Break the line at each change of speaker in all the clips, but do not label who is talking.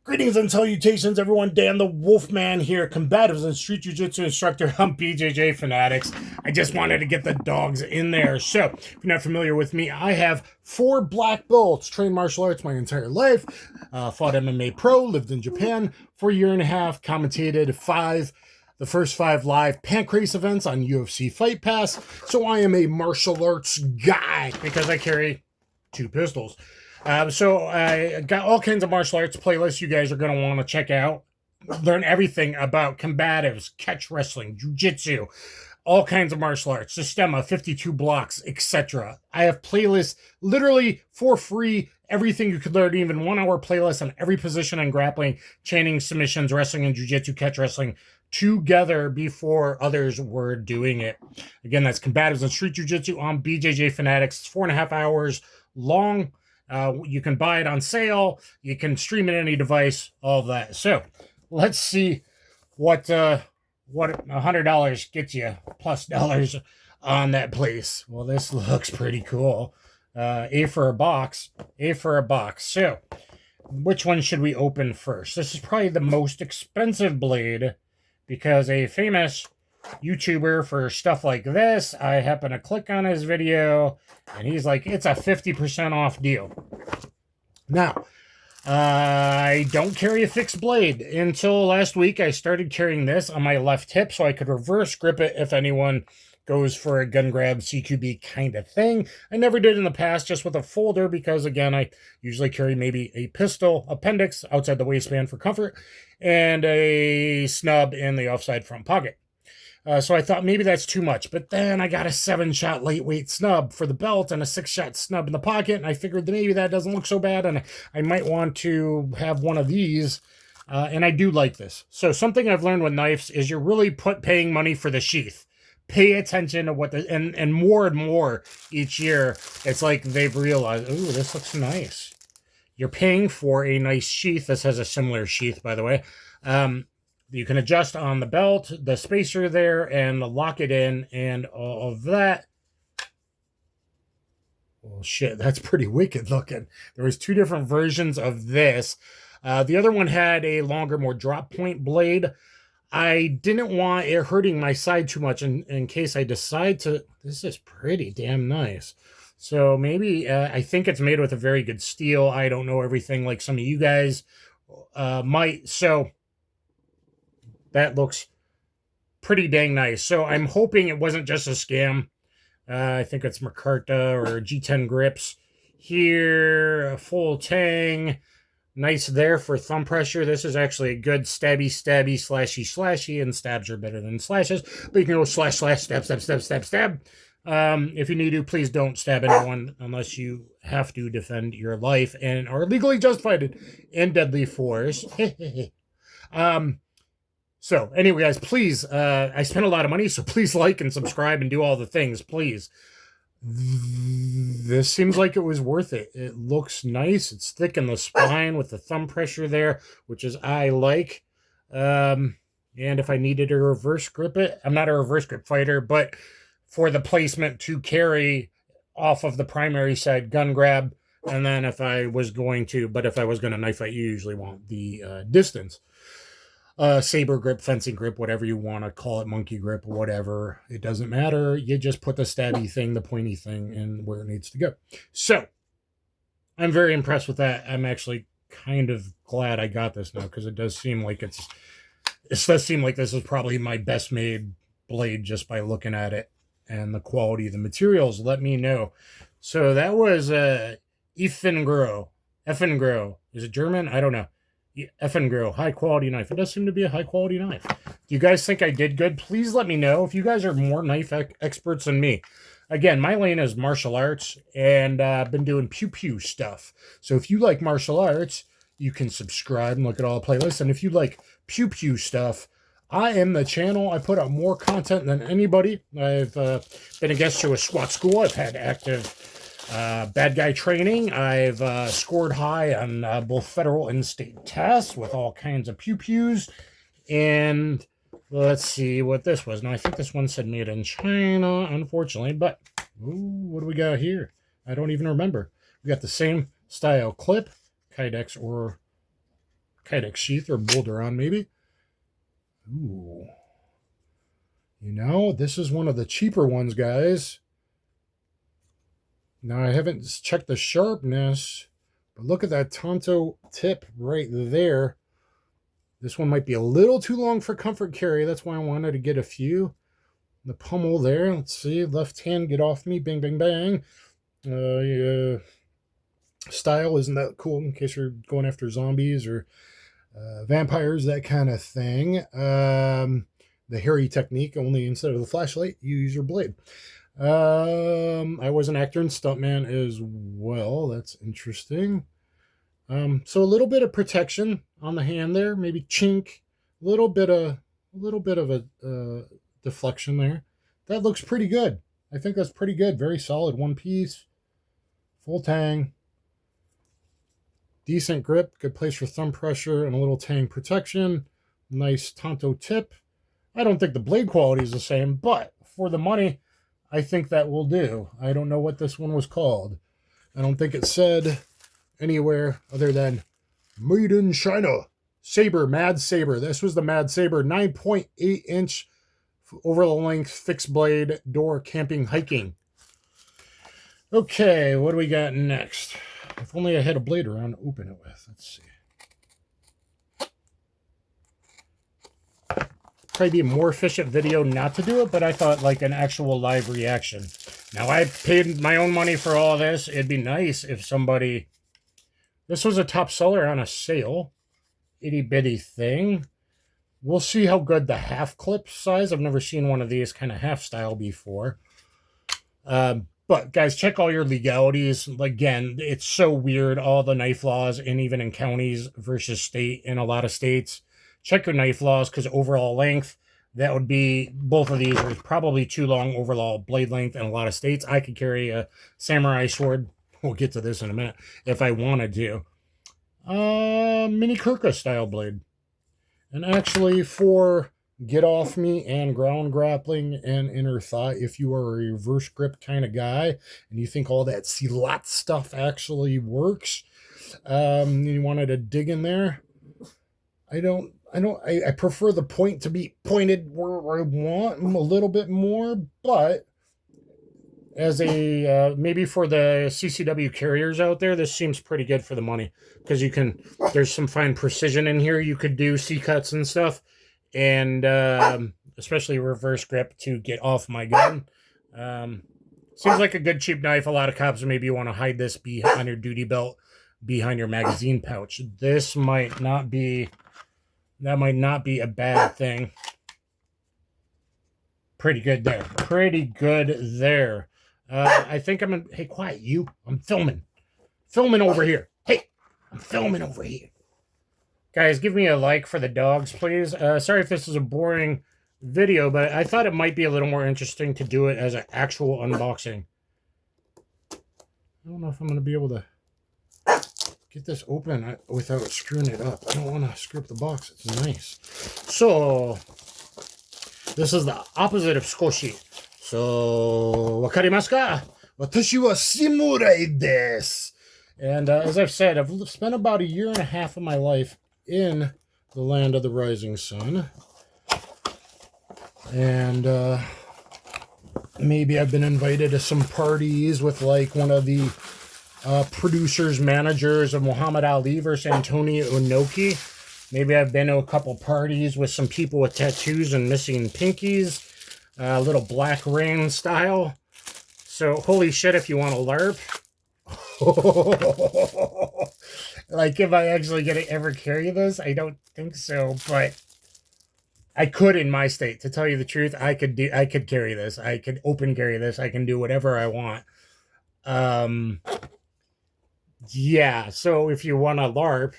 Greetings and salutations, everyone. Dan the Wolfman here, combatives and street jiu-jitsu instructor on BJJ Fanatics. I just wanted to get the dogs in there. So, if you're not familiar with me, I have 4 black belts, trained martial arts my entire life, fought MMA pro, lived in Japan for a year and a half, commentated the first 5 live Pancrase events on UFC Fight Pass. So I am a martial arts guy because I carry 2 pistols. So I got all kinds of martial arts playlists you guys are going to want to check out. Learn everything about combatives, catch wrestling, jiu-jitsu, all kinds of martial arts, Systema, 52 blocks, etc. I have playlists literally for free, everything you could learn, even 1-hour playlists on every position in grappling, chaining, submissions, wrestling, and jiu-jitsu, catch wrestling together before others were doing it. Again, that's combatives and street jiu-jitsu on BJJ Fanatics. It's 4.5 hours long. You can buy it on sale. You can stream it any device, all of that. So let's see what $100 gets you plus dollars on that place. Well, this looks pretty cool. A for a box. So which one should we open first? This is probably the most expensive blade because a famous YouTuber for stuff like this, I happen to click on his video and he's like, it's a 50% off deal. Now, I don't carry a fixed blade. Until last week, I started carrying this on my left hip so I could reverse grip it if anyone goes for a gun grab CQB kind of thing. I never did in the past, just with a folder, because again, I usually carry maybe a pistol appendix outside the waistband for comfort and a snub in the offside front pocket. So I thought maybe that's too much, but then I got a 7-shot lightweight snub for the belt and a 6-shot snub in the pocket, and I figured that maybe that doesn't look so bad, and I might want to have one of these, and I do like this. So something I've learned with knives is you're really paying money for the sheath. Pay attention to what and more each year, it's like they've realized, ooh, this looks nice. You're paying for a nice sheath. This has a similar sheath, by the way. You can adjust on the belt, the spacer there, and lock it in, and all of that. Well, shit, that's pretty wicked looking. There was 2 different versions of this. The other one had a longer, more drop point blade. I didn't want it hurting my side too much in case I decide to... This is pretty damn nice. So maybe, I think it's made with a very good steel. I don't know everything like some of you guys might. So that looks pretty dang nice. So I'm hoping it wasn't just a scam. I think it's Micarta or G10 grips. Here, a full tang. Nice there for thumb pressure. This is actually a good stabby, slashy, and stabs are better than slashes. But you can go slash, stab. If you need to, please don't stab anyone unless you have to defend your life and are legally justified in deadly force. So anyway, guys, please, I spent a lot of money, so please like and subscribe and do all the things, please. This seems like it was worth it. It looks nice. It's thick in the spine with the thumb pressure there, which is I like. And if I needed to reverse grip it, I'm not a reverse grip fighter, but for the placement to carry off of the primary side gun grab, and then if I was going to knife fight, you usually want the distance. Saber grip, fencing grip, whatever you want to call it, monkey grip, whatever. It doesn't matter. You just put the stabby thing, the pointy thing, in where it needs to go. So, I'm very impressed with that. I'm actually kind of glad I got this now, because it does seem like this is probably my best made blade just by looking at it. And the quality of the materials, let me know. So that was Eafengrow. Is it German? I don't know. Eafengrow, high quality knife. It does seem to be a high quality knife. Do you guys think I did good? Please let me know if you guys are more knife experts than me. Again, my lane is martial arts, and I've been doing pew stuff. So if you like martial arts, you can subscribe and look at all the playlists. And if you like pew stuff, I am the channel. I put out more content than anybody. I've been a guest to a SWAT school. I've had active bad guy training. I've scored high on both federal and state tests with all kinds of pews. And let's see what this was. Now, I think this one said made in China, unfortunately. But, ooh, what do we got here? I don't even remember. We got the same style clip, Kydex or Kydex sheath or boulder on, maybe. Ooh. You know, this is one of the cheaper ones, guys. Now, I haven't checked the sharpness, but look at that Tonto tip right there. This one might be a little too long for comfort carry. That's why I wanted to get a few. The pummel there. Let's see. Left hand, get off me. Bang, bang, bang. Yeah. Style isn't that cool in case you're going after zombies or vampires, that kind of thing. The hairy technique, only instead of the flashlight, you use your blade. I was an actor and stuntman as well. That's interesting. So a little bit of protection on the hand there, maybe chink, a little bit of a deflection there. That looks pretty good. I think that's pretty good. Very solid one piece, full tang, decent grip, good place for thumb pressure and a little tang protection. Nice Tonto tip. I don't think the blade quality is the same, but for the money, I think that will do. I don't know what this one was called. I don't think it said anywhere other than made in China. Saber, Mad Saber. This was the Mad Saber, 9.8 inch over the length fixed blade door camping hiking. Okay, what do we got next? If only I had a blade around to open it with. Let's see. Probably be a more efficient video not to do it, but I thought like an actual live reaction. Now, I paid my own money for all this. It'd be nice if somebody... This was a top seller on a sale. Itty bitty thing. We'll see how good the half clip size. I've never seen one of these kind of half style before. But guys, check all your legalities. Again, it's so weird. All the knife laws, and even in counties versus state in a lot of states. Check your knife laws, because overall length, that would be, both of these are probably too long overall blade length in a lot of states. I could carry a samurai sword. We'll get to this in a minute if I wanted to. Mini Kurka style blade. And actually for get off me and ground grappling and inner thigh, if you are a reverse grip kind of guy and you think all that SWAT stuff actually works, you wanted to dig in there, I prefer the point to be pointed where I want a little bit more, but as a, maybe for the CCW carriers out there, this seems pretty good for the money, because you can, there's some fine precision in here. You could do C-cuts and stuff, and especially reverse grip to get off my gun. Seems like a good cheap knife. A lot of cops, maybe you want to hide this behind your duty belt, behind your magazine pouch. This might not be, that might not be a bad thing. Pretty good there. Pretty good there. I think I'm in, hey, quiet, you. I'm filming. Filming over here. Hey, I'm filming over here. Guys, give me a like for the dogs, please. Sorry if this is a boring video, but I thought it might be a little more interesting to do it as an actual unboxing. I don't know if I'm going to be able to get this open without screwing it up. I don't want to screw up the box. It's nice. So, this is the opposite of Skoshi. So, wakarimasu ka? Watashi wa samurai desu. And as I've said, I've spent about 1.5 years of my life in the land of the rising sun. And maybe I've been invited to some parties with like one of the producers, managers of Muhammad Ali versus Antonio Inoki. Maybe I've been to a couple parties with some people with tattoos and missing pinkies. A little black rain style. So, holy shit, if you want to LARP. Like, if I actually get to ever carry this, I don't think so, but I could in my state. To tell you the truth, I could carry this. I could open carry this. I can do whatever I want. Yeah, so if you want to LARP,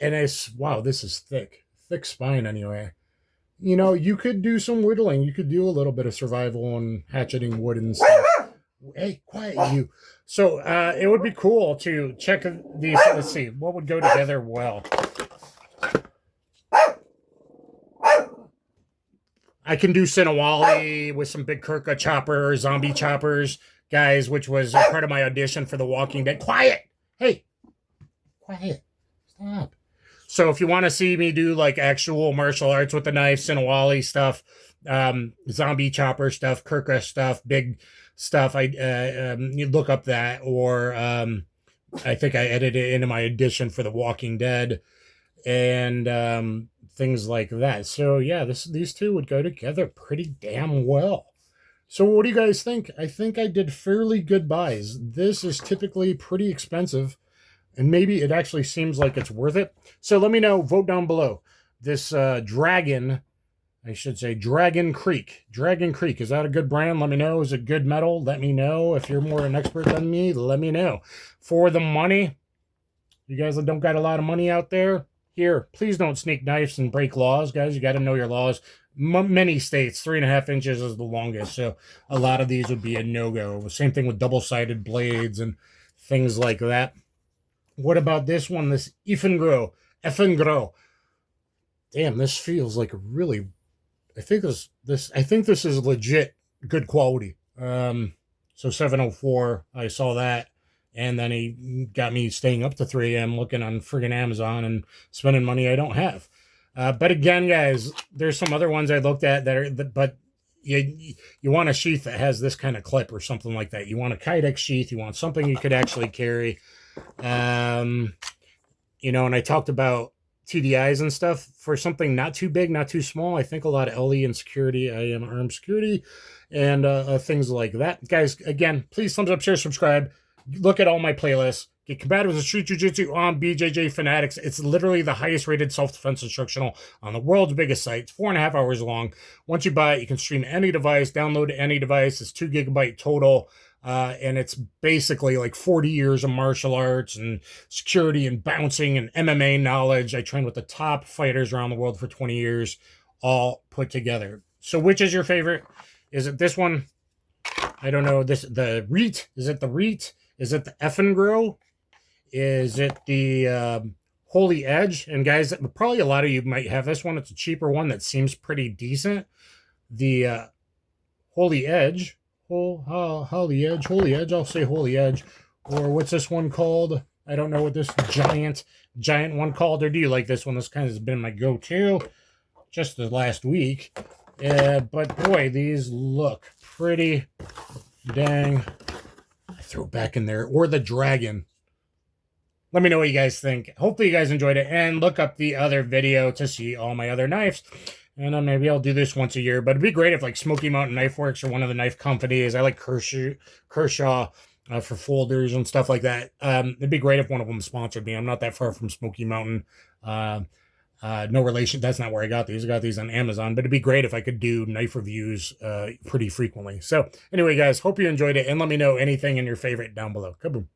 and it's, wow, this is thick. Thick spine anyway. You know, you could do some whittling. You could do a little bit of survival and hatcheting wood and stuff. Hey, quiet you. So it would be cool to check these. Let's see, what would go together well. I can do Sinawali with some big Kurka chopper, zombie choppers, guys, which was a part of my audition for The Walking Dead. Quiet! Hey! Quiet. Stop. So if you want to see me do like actual martial arts with the knife, Sinawali stuff, zombie chopper stuff, Kirka stuff, big stuff, you look up that, or I think I edited it into my edition for The Walking Dead, and things like that. So yeah, these two would go together pretty damn well. So what do you guys think? I think I did fairly good buys. This is typically pretty expensive, and maybe it actually seems like it's worth it. So let me know, vote down below. This Dragon, I should say Dragon Creek. Dragon Creek, is that a good brand? Let me know. Is it good metal? Let me know. If you're more an expert than me, let me know. For the money, you guys that don't got a lot of money out there, here, please don't sneak knives and break laws, guys. You got to know your laws. Many states, 3.5 inches is the longest, so a lot of these would be a no-go. Same thing with double-sided blades and things like that. What about this one, this Eafengrow? Damn, this feels like a really, I think this is legit good quality. So 704, I saw that, and then he got me staying up to 3 a.m. looking on friggin' Amazon and spending money I don't have. But again, guys, there's some other ones I looked at but you want a sheath that has this kind of clip or something like that. You want a Kydex sheath. You want something you could actually carry. You know, and I talked about TDIs and stuff for something not too big, not too small. I think a lot of LE and security, I am armed security, and things like that. Guys, again, please thumbs up, share, subscribe. Look at all my playlists. Get Combatives and Street Jiu-Jitsu on BJJ Fanatics. It's literally the highest rated self-defense instructional on the world's biggest site. It's 4.5 hours long. Once you buy it, you can stream any device, download to any device. It's 2 GB total. And it's basically like 40 years of martial arts and security and bouncing and MMA knowledge. I trained with the top fighters around the world for 20 years, all put together. So which is your favorite? Is it this one? I don't know. The REAT? Is it the REAT? Is it the Eafengrow? Is it the Holy Edge? And guys, probably a lot of you might have this one. It's a cheaper one that seems pretty decent. The Holy Edge. Holy Edge. I'll say Holy Edge. Or what's this one called? I don't know what this giant one called. Or do you like this one? This kind of has been my go-to just the last week. But boy, these look pretty dang. I throw it back in there. Or the Dragon. Let me know what you guys think. Hopefully you guys enjoyed it. And look up the other video to see all my other knives. And then maybe I'll do this once a year. But it'd be great if like Smoky Mountain Knife Works or one of the knife companies. I like Kershaw for folders and stuff like that. It'd be great if one of them sponsored me. I'm not that far from Smoky Mountain. No relation. That's not where I got these. I got these on Amazon. But it'd be great if I could do knife reviews pretty frequently. So anyway, guys, hope you enjoyed it. And let me know anything in your favorite down below. Kaboom.